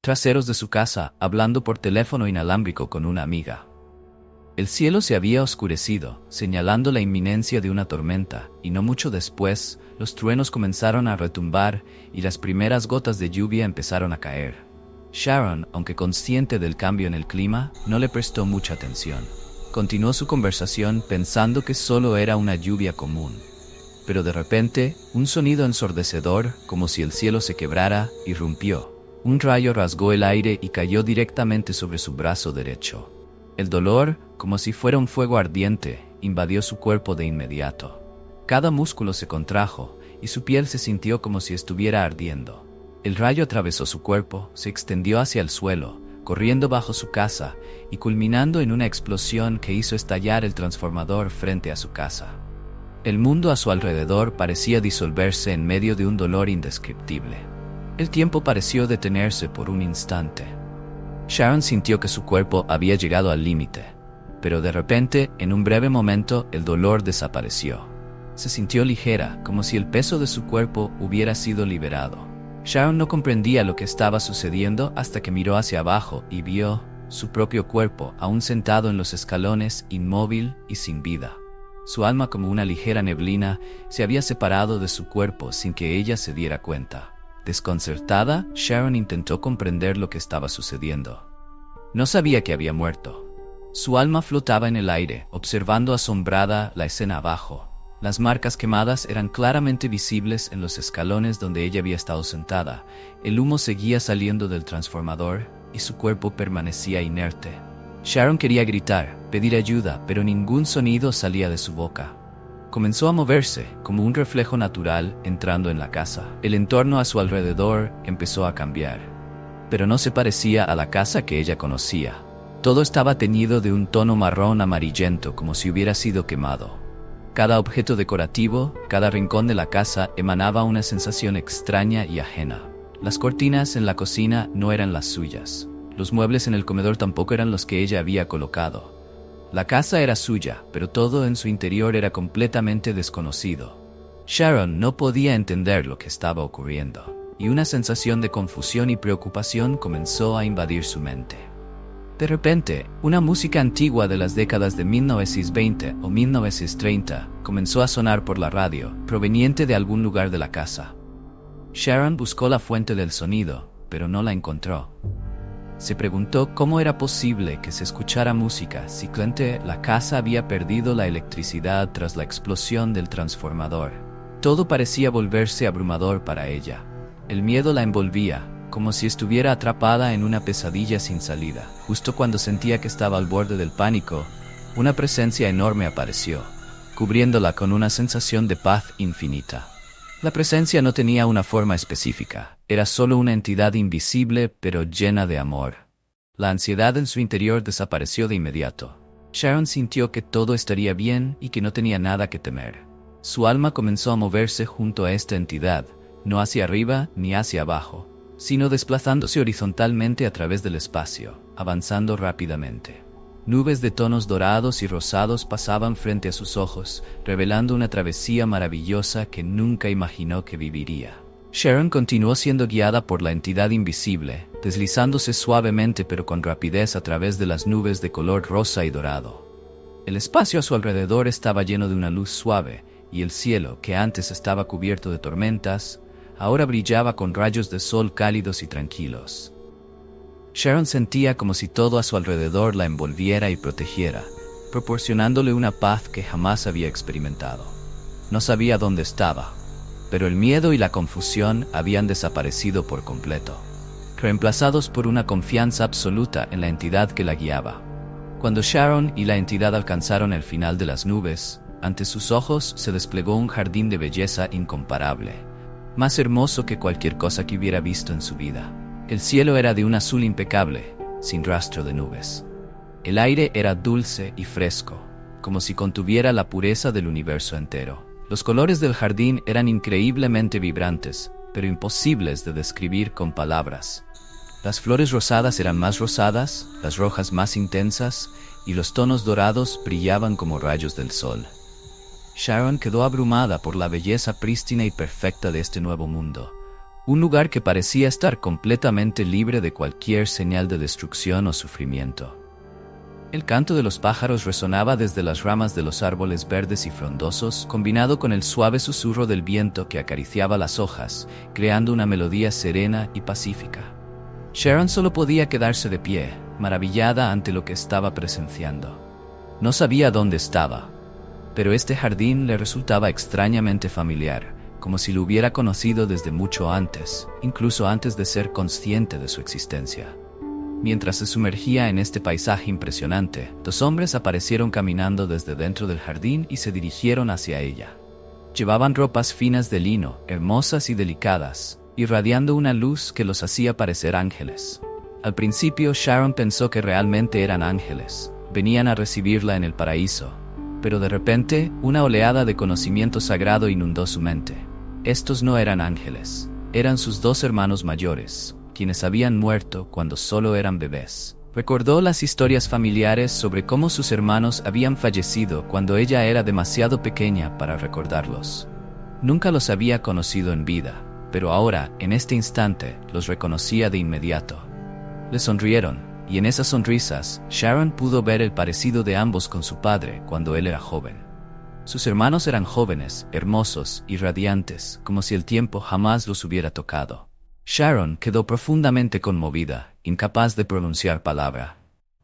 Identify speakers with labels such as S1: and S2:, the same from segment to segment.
S1: traseros de su casa, hablando por teléfono inalámbrico con una amiga. El cielo se había oscurecido, señalando la inminencia de una tormenta, y no mucho después, los truenos comenzaron a retumbar y las primeras gotas de lluvia empezaron a caer. Sharon, aunque consciente del cambio en el clima, no le prestó mucha atención. Continuó su conversación pensando que solo era una lluvia común. Pero de repente, un sonido ensordecedor, como si el cielo se quebrara, irrumpió. Un rayo rasgó el aire y cayó directamente sobre su brazo derecho. El dolor, como si fuera un fuego ardiente, invadió su cuerpo de inmediato. Cada músculo se contrajo y su piel se sintió como si estuviera ardiendo. El rayo atravesó su cuerpo, se extendió hacia el suelo, corriendo bajo su casa y culminando en una explosión que hizo estallar el transformador frente a su casa. El mundo a su alrededor parecía disolverse en medio de un dolor indescriptible. El tiempo pareció detenerse por un instante. Sharon sintió que su cuerpo había llegado al límite, pero de repente, en un breve momento, el dolor desapareció. Se sintió ligera, como si el peso de su cuerpo hubiera sido liberado. Sharon no comprendía lo que estaba sucediendo hasta que miró hacia abajo y vio su propio cuerpo aún sentado en los escalones, inmóvil y sin vida. Su alma, como una ligera neblina, se había separado de su cuerpo sin que ella se diera cuenta. Desconcertada, Sharon intentó comprender lo que estaba sucediendo. No sabía que había muerto. Su alma flotaba en el aire, observando asombrada la escena abajo. Las marcas quemadas eran claramente visibles en los escalones donde ella había estado sentada. El humo seguía saliendo del transformador y su cuerpo permanecía inerte. Sharon quería gritar, pedir ayuda, pero ningún sonido salía de su boca. Comenzó a moverse, como un reflejo natural, entrando en la casa. El entorno a su alrededor empezó a cambiar. Pero no se parecía a la casa que ella conocía. Todo estaba teñido de un tono marrón amarillento, como si hubiera sido quemado. Cada objeto decorativo, cada rincón de la casa emanaba una sensación extraña y ajena. Las cortinas en la cocina no eran las suyas. Los muebles en el comedor tampoco eran los que ella había colocado. La casa era suya, pero todo en su interior era completamente desconocido. Sharon no podía entender lo que estaba ocurriendo, y una sensación de confusión y preocupación comenzó a invadir su mente. De repente, una música antigua de las décadas de 1920 o 1930 comenzó a sonar por la radio, proveniente de algún lugar de la casa. Sharon buscó la fuente del sonido, pero no la encontró. Se preguntó cómo era posible que se escuchara música si la casa había perdido la electricidad tras la explosión del transformador. Todo parecía volverse abrumador para ella. El miedo la envolvía, como si estuviera atrapada en una pesadilla sin salida. Justo cuando sentía que estaba al borde del pánico, una presencia enorme apareció, cubriéndola con una sensación de paz infinita. La presencia no tenía una forma específica, era solo una entidad invisible pero llena de amor. La ansiedad en su interior desapareció de inmediato. Sharon sintió que todo estaría bien y que no tenía nada que temer. Su alma comenzó a moverse junto a esta entidad, no hacia arriba ni hacia abajo, sino desplazándose horizontalmente a través del espacio, avanzando rápidamente. Nubes de tonos dorados y rosados pasaban frente a sus ojos, revelando una travesía maravillosa que nunca imaginó que viviría. Sharon continuó siendo guiada por la entidad invisible, deslizándose suavemente pero con rapidez a través de las nubes de color rosa y dorado. El espacio a su alrededor estaba lleno de una luz suave, y el cielo, que antes estaba cubierto de tormentas, ahora brillaba con rayos de sol cálidos y tranquilos. Sharon sentía como si todo a su alrededor la envolviera y protegiera, proporcionándole una paz que jamás había experimentado. No sabía dónde estaba, pero el miedo y la confusión habían desaparecido por completo, reemplazados por una confianza absoluta en la entidad que la guiaba. Cuando Sharon y la entidad alcanzaron el final de las nubes, ante sus ojos se desplegó un jardín de belleza incomparable, más hermoso que cualquier cosa que hubiera visto en su vida. El cielo era de un azul impecable, sin rastro de nubes. El aire era dulce y fresco, como si contuviera la pureza del universo entero. Los colores del jardín eran increíblemente vibrantes, pero imposibles de describir con palabras. Las flores rosadas eran más rosadas, las rojas más intensas, y los tonos dorados brillaban como rayos del sol. Sharon quedó abrumada por la belleza prístina y perfecta de este nuevo mundo, un lugar que parecía estar completamente libre de cualquier señal de destrucción o sufrimiento. El canto de los pájaros resonaba desde las ramas de los árboles verdes y frondosos, combinado con el suave susurro del viento que acariciaba las hojas, creando una melodía serena y pacífica. Sharon solo podía quedarse de pie, maravillada ante lo que estaba presenciando. No sabía dónde estaba, pero este jardín le resultaba extrañamente familiar, como si lo hubiera conocido desde mucho antes, incluso antes de ser consciente de su existencia. Mientras se sumergía en este paisaje impresionante, dos hombres aparecieron caminando desde dentro del jardín y se dirigieron hacia ella. Llevaban ropas finas de lino, hermosas y delicadas, irradiando una luz que los hacía parecer ángeles. Al principio, Sharon pensó que realmente eran ángeles, venían a recibirla en el paraíso, pero de repente, una oleada de conocimiento sagrado inundó su mente. Estos no eran ángeles, eran sus dos hermanos mayores, quienes habían muerto cuando solo eran bebés. Recordó las historias familiares sobre cómo sus hermanos habían fallecido cuando ella era demasiado pequeña para recordarlos. Nunca los había conocido en vida, pero ahora, en este instante, los reconocía de inmediato. Le sonrieron, y en esas sonrisas, Sharon pudo ver el parecido de ambos con su padre cuando él era joven. Sus hermanos eran jóvenes, hermosos y radiantes, como si el tiempo jamás los hubiera tocado. Sharon quedó profundamente conmovida, incapaz de pronunciar palabra.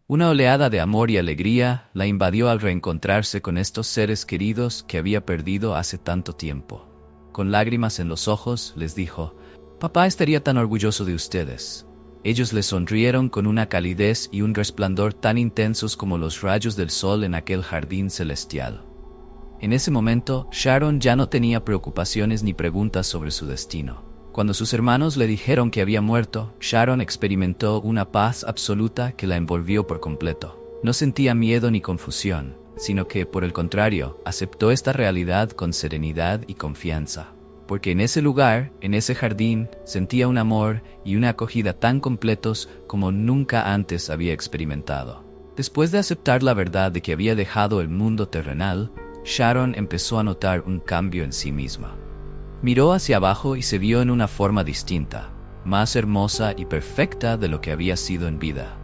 S1: Una oleada de amor y alegría la invadió al reencontrarse con estos seres queridos que había perdido hace tanto tiempo. Con lágrimas en los ojos, les dijo: «Papá estaría tan orgulloso de ustedes». Ellos le sonrieron con una calidez y un resplandor tan intensos como los rayos del sol en aquel jardín celestial. En ese momento, Sharon ya no tenía preocupaciones ni preguntas sobre su destino. Cuando sus hermanos le dijeron que había muerto, Sharon experimentó una paz absoluta que la envolvió por completo. No sentía miedo ni confusión, sino que, por el contrario, aceptó esta realidad con serenidad y confianza. Porque en ese lugar, en ese jardín, sentía un amor y una acogida tan completos como nunca antes había experimentado. Después de aceptar la verdad de que había dejado el mundo terrenal, Sharon empezó a notar un cambio en sí misma. Miró hacia abajo y se vio en una forma distinta, más hermosa y perfecta de lo que había sido en vida.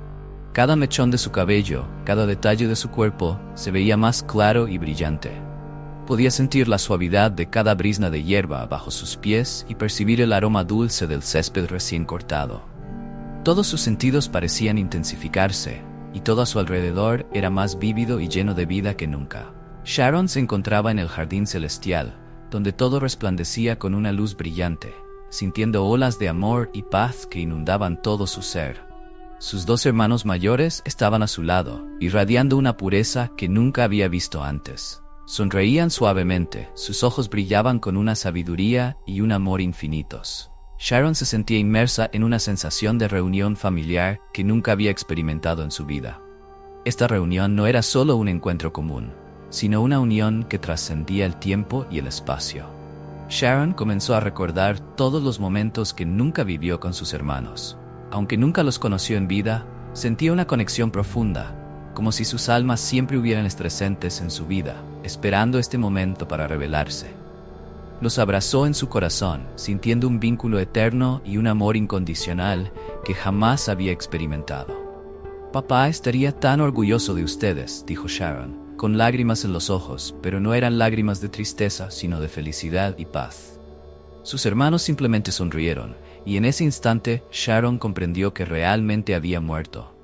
S1: Cada mechón de su cabello, cada detalle de su cuerpo, se veía más claro y brillante. Podía sentir la suavidad de cada brizna de hierba bajo sus pies y percibir el aroma dulce del césped recién cortado. Todos sus sentidos parecían intensificarse, y todo a su alrededor era más vívido y lleno de vida que nunca. Sharon se encontraba en el jardín celestial, donde todo resplandecía con una luz brillante, sintiendo olas de amor y paz que inundaban todo su ser. Sus dos hermanos mayores estaban a su lado, irradiando una pureza que nunca había visto antes. Sonreían suavemente, sus ojos brillaban con una sabiduría y un amor infinitos. Sharon se sentía inmersa en una sensación de reunión familiar que nunca había experimentado en su vida. Esta reunión no era solo un encuentro común, sino una unión que trascendía el tiempo y el espacio. Sharon comenzó a recordar todos los momentos que nunca vivió con sus hermanos. Aunque nunca los conoció en vida, sentía una conexión profunda, como si sus almas siempre hubieran presentes en su vida, esperando este momento para revelarse. Los abrazó en su corazón, sintiendo un vínculo eterno y un amor incondicional que jamás había experimentado. «Papá estaría tan orgulloso de ustedes», dijo Sharon, con lágrimas en los ojos, pero no eran lágrimas de tristeza, sino de felicidad y paz. Sus hermanos simplemente sonrieron, y en ese instante Sharon comprendió que realmente había muerto.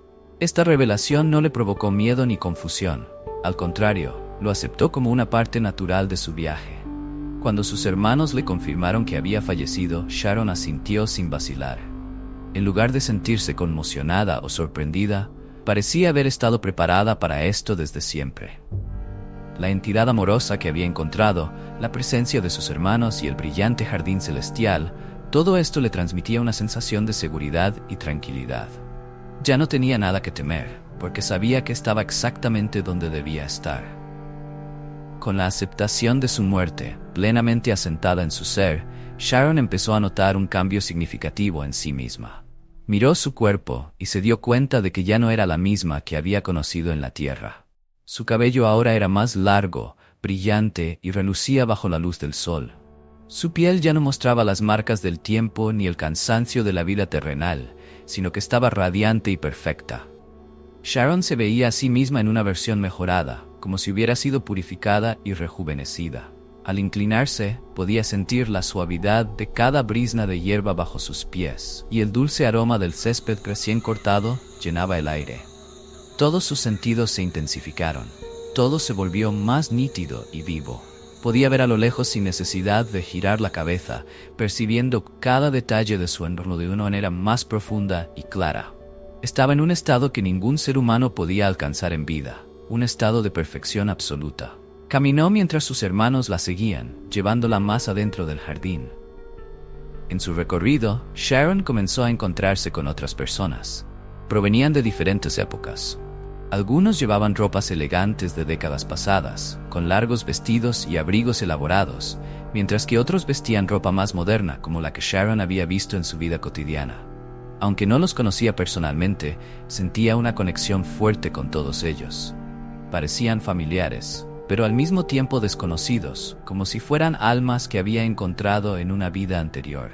S1: Esta revelación no le provocó miedo ni confusión, al contrario, lo aceptó como una parte natural de su viaje. Cuando sus hermanos le confirmaron que había fallecido, Sharon asintió sin vacilar. En lugar de sentirse conmocionada o sorprendida, parecía haber estado preparada para esto desde siempre. La entidad amorosa que había encontrado, la presencia de sus hermanos y el brillante jardín celestial, todo esto le transmitía una sensación de seguridad y tranquilidad. Ya no tenía nada que temer, porque sabía que estaba exactamente donde debía estar. Con la aceptación de su muerte, plenamente asentada en su ser, Sharon empezó a notar un cambio significativo en sí misma. Miró su cuerpo y se dio cuenta de que ya no era la misma que había conocido en la tierra. Su cabello ahora era más largo, brillante y relucía bajo la luz del sol. Su piel ya no mostraba las marcas del tiempo ni el cansancio de la vida terrenal, sino que estaba radiante y perfecta. Sharon se veía a sí misma en una versión mejorada, como si hubiera sido purificada y rejuvenecida. Al inclinarse, podía sentir la suavidad de cada brizna de hierba bajo sus pies, y el dulce aroma del césped recién cortado llenaba el aire. Todos sus sentidos se intensificaron. Todo se volvió más nítido y vivo. Podía ver a lo lejos sin necesidad de girar la cabeza, percibiendo cada detalle de su entorno de una manera más profunda y clara. Estaba en un estado que ningún ser humano podía alcanzar en vida, un estado de perfección absoluta. Caminó mientras sus hermanos la seguían, llevándola más adentro del jardín. En su recorrido, Sharon comenzó a encontrarse con otras personas. Provenían de diferentes épocas. Algunos llevaban ropas elegantes de décadas pasadas, con largos vestidos y abrigos elaborados, mientras que otros vestían ropa más moderna como la que Sharon había visto en su vida cotidiana. Aunque no los conocía personalmente, sentía una conexión fuerte con todos ellos. Parecían familiares, pero al mismo tiempo desconocidos, como si fueran almas que había encontrado en una vida anterior.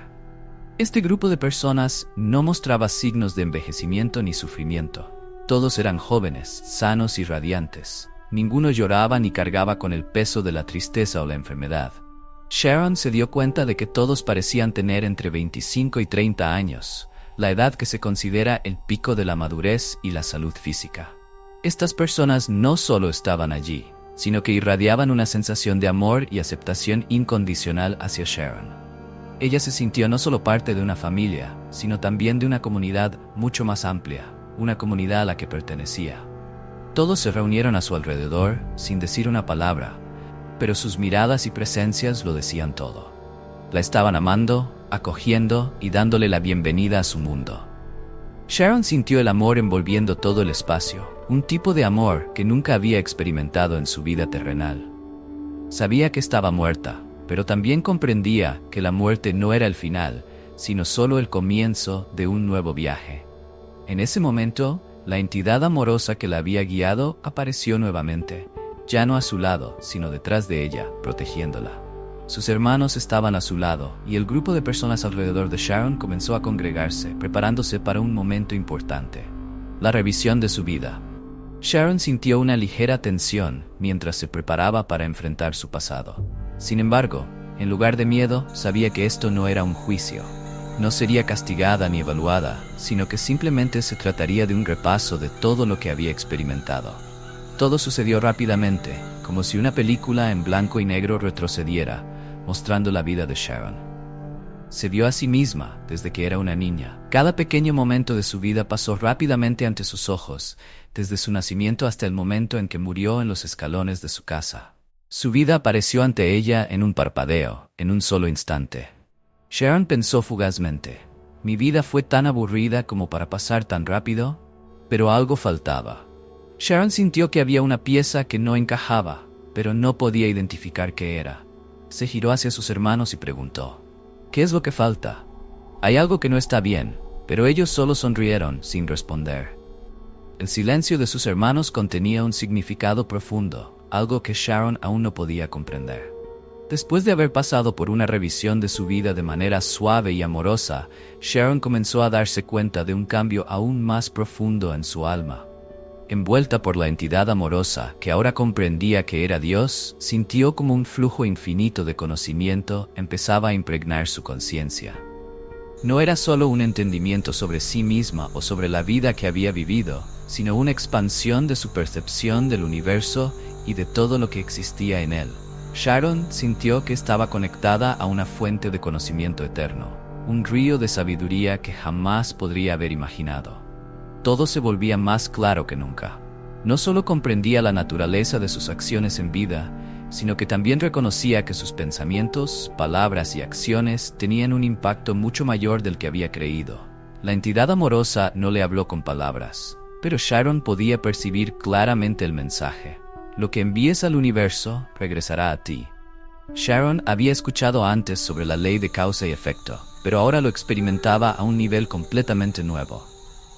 S1: Este grupo de personas no mostraba signos de envejecimiento ni sufrimiento. Todos eran jóvenes, sanos y radiantes. Ninguno lloraba ni cargaba con el peso de la tristeza o la enfermedad. Sharon se dio cuenta de que todos parecían tener entre 25 y 30 años, la edad que se considera el pico de la madurez y la salud física. Estas personas no solo estaban allí, sino que irradiaban una sensación de amor y aceptación incondicional hacia Sharon. Ella se sintió no solo parte de una familia, sino también de una comunidad mucho más amplia, una comunidad a la que pertenecía. Todos se reunieron a su alrededor, sin decir una palabra, pero sus miradas y presencias lo decían todo. La estaban amando, acogiendo y dándole la bienvenida a su mundo. Sharon sintió el amor envolviendo todo el espacio, un tipo de amor que nunca había experimentado en su vida terrenal. Sabía que estaba muerta, pero también comprendía que la muerte no era el final, sino solo el comienzo de un nuevo viaje. En ese momento, la entidad amorosa que la había guiado apareció nuevamente, ya no a su lado, sino detrás de ella, protegiéndola. Sus hermanos estaban a su lado, y el grupo de personas alrededor de Sharon comenzó a congregarse, preparándose para un momento importante: la revisión de su vida. Sharon sintió una ligera tensión mientras se preparaba para enfrentar su pasado. Sin embargo, en lugar de miedo, sabía que esto no era un juicio. No sería castigada ni evaluada, sino que simplemente se trataría de un repaso de todo lo que había experimentado. Todo sucedió rápidamente, como si una película en blanco y negro retrocediera, mostrando la vida de Sharon. Se vio a sí misma desde que era una niña. Cada pequeño momento de su vida pasó rápidamente ante sus ojos, desde su nacimiento hasta el momento en que murió en los escalones de su casa. Su vida apareció ante ella en un parpadeo, en un solo instante. Sharon pensó fugazmente: ¿mi vida fue tan aburrida como para pasar tan rápido? Pero algo faltaba. Sharon sintió que había una pieza que no encajaba, pero no podía identificar qué era. Se giró hacia sus hermanos y preguntó: ¿qué es lo que falta? Hay algo que no está bien, pero ellos solo sonrieron sin responder. El silencio de sus hermanos contenía un significado profundo, algo que Sharon aún no podía comprender. Después de haber pasado por una revisión de su vida de manera suave y amorosa, Sharon comenzó a darse cuenta de un cambio aún más profundo en su alma. Envuelta por la entidad amorosa, que ahora comprendía que era Dios, sintió como un flujo infinito de conocimiento empezaba a impregnar su conciencia. No era solo un entendimiento sobre sí misma o sobre la vida que había vivido, sino una expansión de su percepción del universo y de todo lo que existía en él. Sharon sintió que estaba conectada a una fuente de conocimiento eterno, un río de sabiduría que jamás podría haber imaginado. Todo se volvía más claro que nunca. No solo comprendía la naturaleza de sus acciones en vida, sino que también reconocía que sus pensamientos, palabras y acciones tenían un impacto mucho mayor del que había creído. La entidad amorosa no le habló con palabras, pero Sharon podía percibir claramente el mensaje: lo que envíes al universo regresará a ti. Sharon había escuchado antes sobre la ley de causa y efecto, pero ahora lo experimentaba a un nivel completamente nuevo.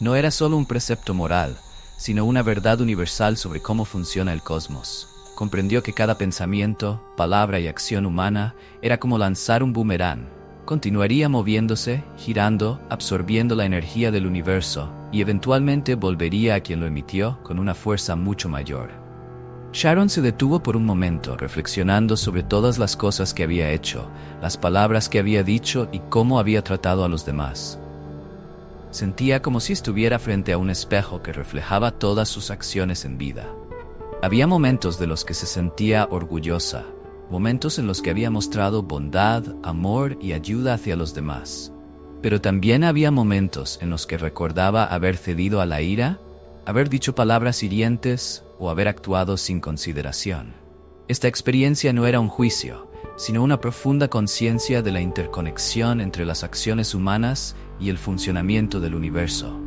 S1: No era solo un precepto moral, sino una verdad universal sobre cómo funciona el cosmos. comprendió que cada pensamiento, palabra y acción humana era como lanzar un boomerang. Continuaría moviéndose, girando, absorbiendo la energía del universo, y eventualmente volvería a quien lo emitió con una fuerza mucho mayor. Sharon se detuvo por un momento, reflexionando sobre todas las cosas que había hecho, las palabras que había dicho y cómo había tratado a los demás. Sentía como si estuviera frente a un espejo que reflejaba todas sus acciones en vida. Había momentos de los que se sentía orgullosa, momentos en los que había mostrado bondad, amor y ayuda hacia los demás. Pero también había momentos en los que recordaba haber cedido a la ira, haber dicho palabras hirientes o haber actuado sin consideración. Esta experiencia no era un juicio, sino una profunda conciencia de la interconexión entre las acciones humanas y el funcionamiento del universo.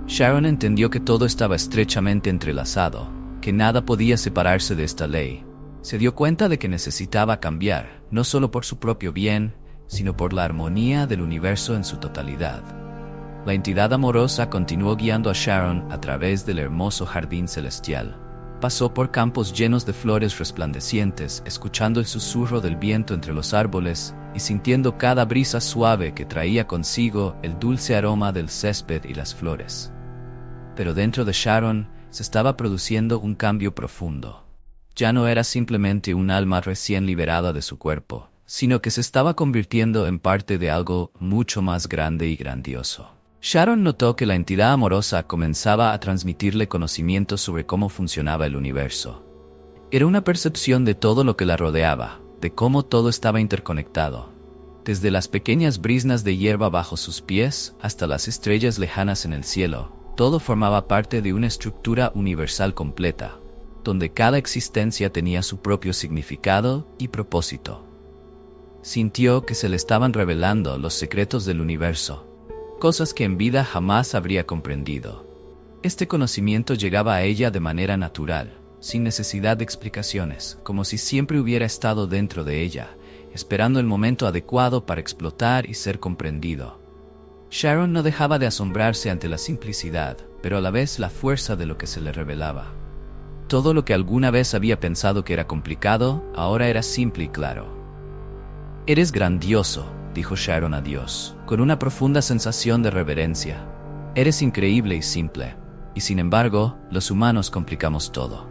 S1: Sharon entendió que todo estaba estrechamente entrelazado, que nada podía separarse de esta ley. Se dio cuenta de que necesitaba cambiar, no solo por su propio bien, sino por la armonía del universo en su totalidad. La entidad amorosa continuó guiando a Sharon a través del hermoso jardín celestial. Pasó por campos llenos de flores resplandecientes, escuchando el susurro del viento entre los árboles y sintiendo cada brisa suave que traía consigo el dulce aroma del césped y las flores. Pero dentro de Sharon se estaba produciendo un cambio profundo. Ya no era simplemente un alma recién liberada de su cuerpo, sino que se estaba convirtiendo en parte de algo mucho más grande y grandioso. Sharon notó que la entidad amorosa comenzaba a transmitirle conocimientos sobre cómo funcionaba el universo. Era una percepción de todo lo que la rodeaba, de cómo todo estaba interconectado. Desde las pequeñas briznas de hierba bajo sus pies hasta las estrellas lejanas en el cielo, todo formaba parte de una estructura universal completa, donde cada existencia tenía su propio significado y propósito. Sintió que se le estaban revelando los secretos del universo, cosas que en vida jamás habría comprendido. Este conocimiento llegaba a ella de manera natural, sin necesidad de explicaciones, como si siempre hubiera estado dentro de ella, esperando el momento adecuado para explotar y ser comprendido. Sharon no dejaba de asombrarse ante la simplicidad, pero a la vez la fuerza de lo que se le revelaba. Todo lo que alguna vez había pensado que era complicado, ahora era simple y claro. «Eres grandioso», dijo Sharon a Dios, con una profunda sensación de reverencia. «Eres increíble y simple, y sin embargo, los humanos complicamos todo».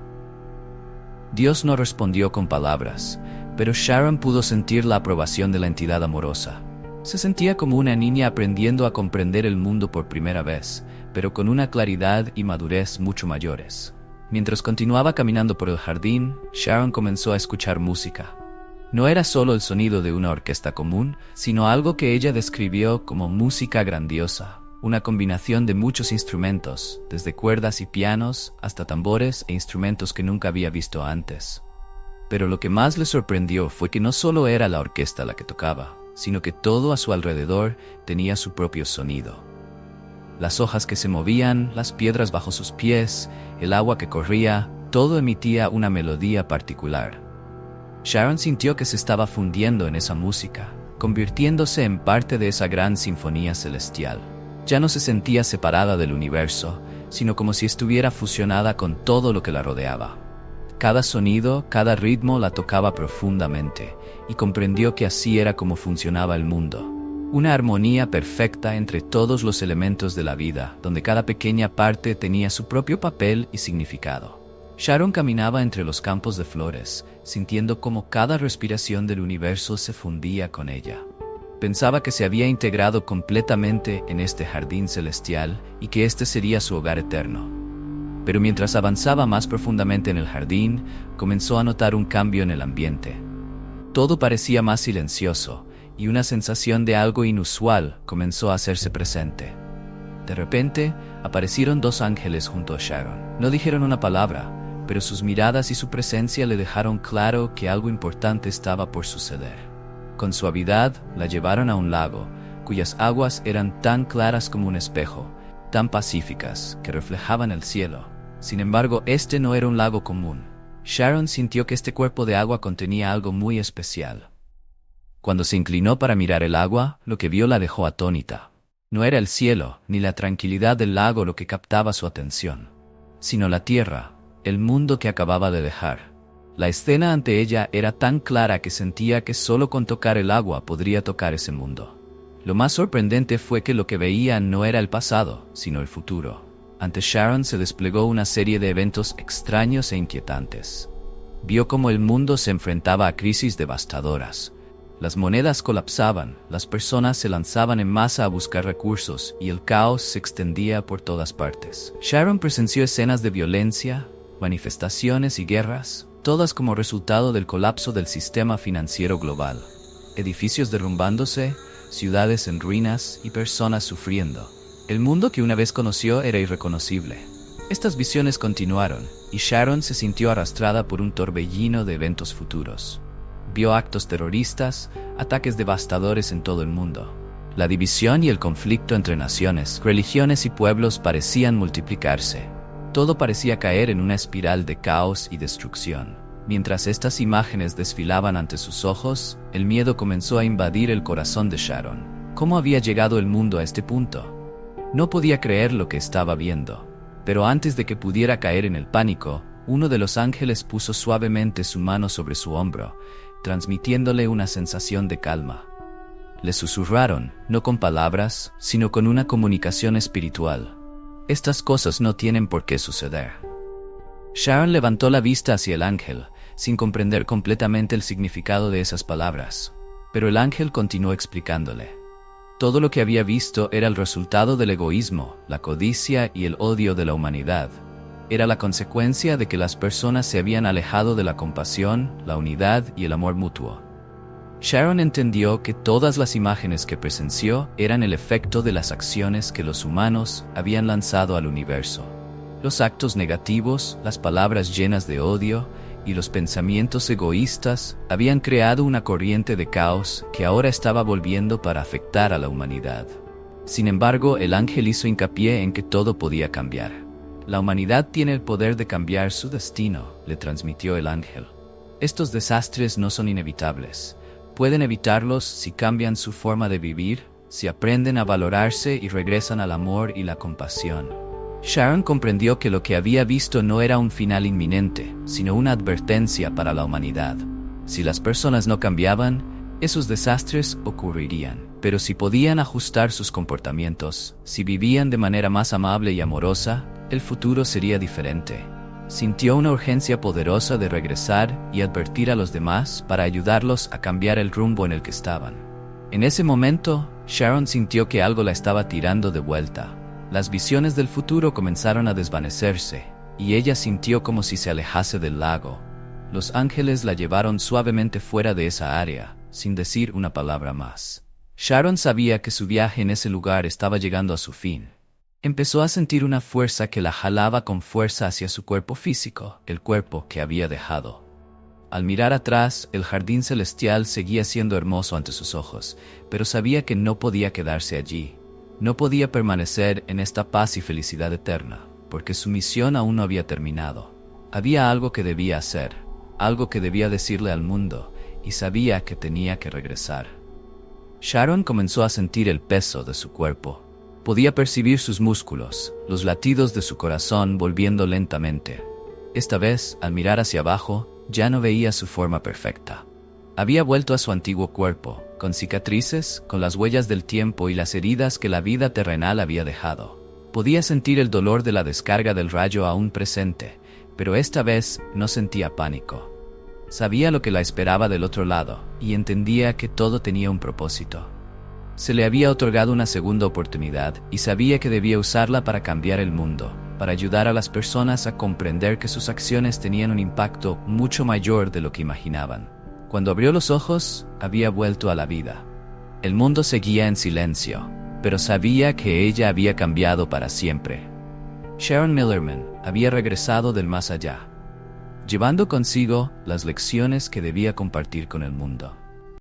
S1: Dios no respondió con palabras, pero Sharon pudo sentir la aprobación de la entidad amorosa. Se sentía como una niña aprendiendo a comprender el mundo por primera vez, pero con una claridad y madurez mucho mayores. Mientras continuaba caminando por el jardín, Sharon comenzó a escuchar música. No era solo el sonido de una orquesta común, sino algo que ella describió como música grandiosa, una combinación de muchos instrumentos, desde cuerdas y pianos hasta tambores e instrumentos que nunca había visto antes. Pero lo que más le sorprendió fue que no solo era la orquesta la que tocaba, sino que todo a su alrededor tenía su propio sonido. Las hojas que se movían, las piedras bajo sus pies, el agua que corría, todo emitía una melodía particular. Sharon sintió que se estaba fundiendo en esa música, convirtiéndose en parte de esa gran sinfonía celestial. Ya no se sentía separada del universo, sino como si estuviera fusionada con todo lo que la rodeaba. Cada sonido, cada ritmo la tocaba profundamente, y comprendió que así era como funcionaba el mundo. Una armonía perfecta entre todos los elementos de la vida, donde cada pequeña parte tenía su propio papel y significado. Sharon caminaba entre los campos de flores, sintiendo cómo cada respiración del universo se fundía con ella. Pensaba que se había integrado completamente en este jardín celestial y que este sería su hogar eterno. Pero mientras avanzaba más profundamente en el jardín, comenzó a notar un cambio en el ambiente. Todo parecía más silencioso, y una sensación de algo inusual comenzó a hacerse presente. De repente, aparecieron dos ángeles junto a Sharon. No dijeron una palabra, pero sus miradas y su presencia le dejaron claro que algo importante estaba por suceder. Con suavidad, la llevaron a un lago, cuyas aguas eran tan claras como un espejo, tan pacíficas, que reflejaban el cielo. Sin embargo, este no era un lago común. Sharon sintió que este cuerpo de agua contenía algo muy especial. Cuando se inclinó para mirar el agua, lo que vio la dejó atónita. No era el cielo, ni la tranquilidad del lago lo que captaba su atención, sino la tierra, el mundo que acababa de dejar. La escena ante ella era tan clara que sentía que solo con tocar el agua podría tocar ese mundo. Lo más sorprendente fue que lo que veía no era el pasado, sino el futuro. Ante Sharon se desplegó una serie de eventos extraños e inquietantes. Vio cómo el mundo se enfrentaba a crisis devastadoras. Las monedas colapsaban, las personas se lanzaban en masa a buscar recursos y el caos se extendía por todas partes. Sharon presenció escenas de violencia, manifestaciones y guerras, todas como resultado del colapso del sistema financiero global. Edificios derrumbándose, ciudades en ruinas y personas sufriendo. El mundo que una vez conoció era irreconocible. Estas visiones continuaron, y Sharon se sintió arrastrada por un torbellino de eventos futuros. Vio actos terroristas, ataques devastadores en todo el mundo. La división y el conflicto entre naciones, religiones y pueblos parecían multiplicarse. Todo parecía caer en una espiral de caos y destrucción. Mientras estas imágenes desfilaban ante sus ojos, el miedo comenzó a invadir el corazón de Sharon. ¿Cómo había llegado el mundo a este punto? No podía creer lo que estaba viendo. Pero antes de que pudiera caer en el pánico, uno de los ángeles puso suavemente su mano sobre su hombro, transmitiéndole una sensación de calma. Le susurraron, no con palabras, sino con una comunicación espiritual. Estas cosas no tienen por qué suceder. Sharon levantó la vista hacia el ángel, sin comprender completamente el significado de esas palabras. Pero el ángel continuó explicándole. Todo lo que había visto era el resultado del egoísmo, la codicia y el odio de la humanidad. Era la consecuencia de que las personas se habían alejado de la compasión, la unidad y el amor mutuo. Sharon entendió que todas las imágenes que presenció eran el efecto de las acciones que los humanos habían lanzado al universo. Los actos negativos, las palabras llenas de odio y los pensamientos egoístas habían creado una corriente de caos que ahora estaba volviendo para afectar a la humanidad. Sin embargo, el ángel hizo hincapié en que todo podía cambiar. La humanidad tiene el poder de cambiar su destino, le transmitió el ángel. Estos desastres no son inevitables. Pueden evitarlos si cambian su forma de vivir, si aprenden a valorarse y regresan al amor y la compasión. Sharon comprendió que lo que había visto no era un final inminente, sino una advertencia para la humanidad. Si las personas no cambiaban, esos desastres ocurrirían. Pero si podían ajustar sus comportamientos, si vivían de manera más amable y amorosa, el futuro sería diferente. Sintió una urgencia poderosa de regresar y advertir a los demás para ayudarlos a cambiar el rumbo en el que estaban. En ese momento, Sharon sintió que algo la estaba tirando de vuelta. Las visiones del futuro comenzaron a desvanecerse, y ella sintió como si se alejase del lago. Los ángeles la llevaron suavemente fuera de esa área, sin decir una palabra más. Sharon sabía que su viaje en ese lugar estaba llegando a su fin. Empezó a sentir una fuerza que la jalaba con fuerza hacia su cuerpo físico, el cuerpo que había dejado. Al mirar atrás, el jardín celestial seguía siendo hermoso ante sus ojos, pero sabía que no podía quedarse allí. No podía permanecer en esta paz y felicidad eterna, porque su misión aún no había terminado. Había algo que debía hacer, algo que debía decirle al mundo, y sabía que tenía que regresar. Sharon comenzó a sentir el peso de su cuerpo. Podía percibir sus músculos, los latidos de su corazón volviendo lentamente. Esta vez, al mirar hacia abajo, ya no veía su forma perfecta. Había vuelto a su antiguo cuerpo, con cicatrices, con las huellas del tiempo y las heridas que la vida terrenal había dejado. Podía sentir el dolor de la descarga del rayo aún presente, pero esta vez no sentía pánico. Sabía lo que la esperaba del otro lado, y entendía que todo tenía un propósito. Se le había otorgado una segunda oportunidad, y sabía que debía usarla para cambiar el mundo, para ayudar a las personas a comprender que sus acciones tenían un impacto mucho mayor de lo que imaginaban. Cuando abrió los ojos, había vuelto a la vida. El mundo seguía en silencio, pero sabía que ella había cambiado para siempre. Sharon Millerman había regresado del más allá, llevando consigo las lecciones que debía compartir con el mundo.